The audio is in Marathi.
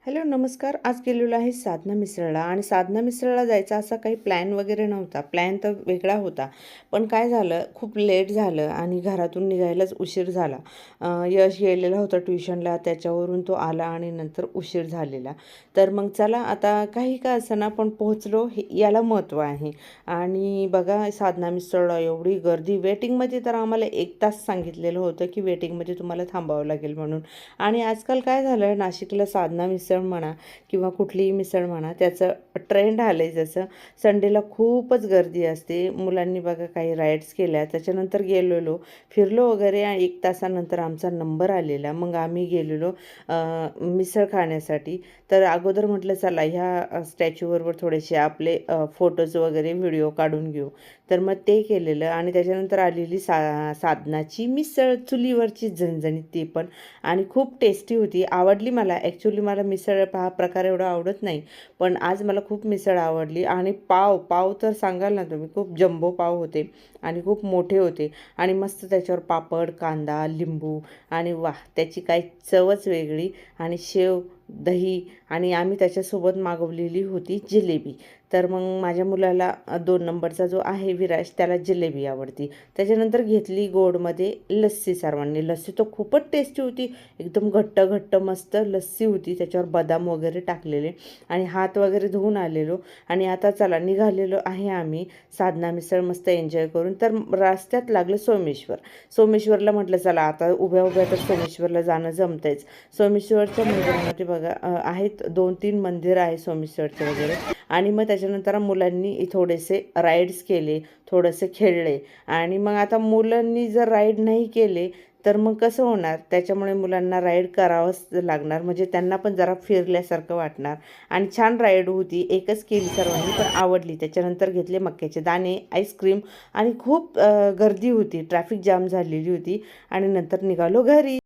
हॅलो नमस्कार. आज गेलेलो आहे साधना मिसळला आणि साधना मिसळला जायचा असा काही प्लॅन वगैरे नव्हता. प्लॅन तर वेगळा होता. पण काय झालं, खूप लेट झालं आणि घरातून निघायलाच उशीर झाला. यश गेलेला होता ट्युशनला, त्याच्यावरून तो आला आणि नंतर उशीर झालेला. तर मग चला आता काही का असेना पण पोहोचलो, हे याला महत्त्व आहे. आणि बघा साधना मिसळला एवढी गर्दी, वेटिंगमध्ये तर आम्हाला 1 तास सांगितलेलं होतं की वेटिंगमध्ये तुम्हाला थांबावं लागेल म्हणून. आणि आजकाल काय झालं, नाशिकला साधना मिसळ म्हणा किंवा कुठलीही मिसळ म्हणा, त्याचं ट्रेंड आलं आहे. जसं संडेला खूपच गर्दी असते. मुलांनी बघा काही राईड्स केल्या, त्याच्यानंतर गेलेलो, फिरलो वगैरे आणि 1 तासानंतर आमचा नंबर आलेला. मग आम्ही गेलेलो मिसळ खाण्यासाठी. तर अगोदर म्हटलं चला ह्या स्टॅच्यूबरोबर थोडेसे आपले फोटोज वगैरे व्हिडिओ काढून घेऊ. तर मग ते केलेलं आणि त्याच्यानंतर आलेली साधनाची मिसळ, चुलीवरची झणझणीत ती पण, आणि खूप टेस्टी होती. आवडली मला. ॲक्च्युली मला मिसळ हा प्रकार एवढा आवडत नाही, पण आज मला खूप मिसळ आवडली. आणि पाव पाव तर सांगाल ना तुम्ही, खूप जम्बो पाव होते आणि खूप मोठे होते आणि मस्त त्याच्यावर पापड, कांदा, लिंबू आणि वाह, त्याची काही चवच वेगळी. आणि शेव, दही आणि आम्ही त्याच्यासोबत मागवलेली होती जिलेबी. तर मग माझ्या मुलाला 2 नंबरचा जो आहे विराज, त्याला जिलेबी आवडती. त्याच्यानंतर घेतली गोडमध्ये लस्सी सर्वांनी. लस्सी तर खूपच टेस्टी होती, एकदम घट्ट घट्ट मस्त लस्सी होती, त्याच्यावर बदाम वगैरे टाकलेले. आणि हात वगैरे धुवून आलेलो आणि आता चला निघालेलो आहे आम्ही साधना मिसळ मस्त एन्जॉय करून. तर रस्त्यात लागलं सोमेश्वर. सोमेश्वरला म्हटलं चला आता उभ्या उभ्या तर सोमेश्वरला जाणं जमतंयच. सोमेश्वरच्या मंदिरामध्ये बघा आहेत 2-3 मंदिर आहे सोमेश्वरचे वगैरे. आणि मग त्याच्यानंतर मुलांनी थोडेसे राईड्स केले, थोडेसे खेळले. आणि मग आता मुलांनी जर राईड नाही केले तर मग कसं होणार, त्याच्यामुळे मुलांना राईड करावंच लागणार, म्हणजे त्यांना पण जरा फिरल्यासारखं वाटणार. आणि छान राईड होती, एकच केली सर्वांनी पण आवडली. त्याच्यानंतर घेतले मक्याचे दाणे, आईस्क्रीम आणि खूप गर्दी होती, ट्रॅफिक जाम झालेली होती. आणि नंतर निघालो घरी.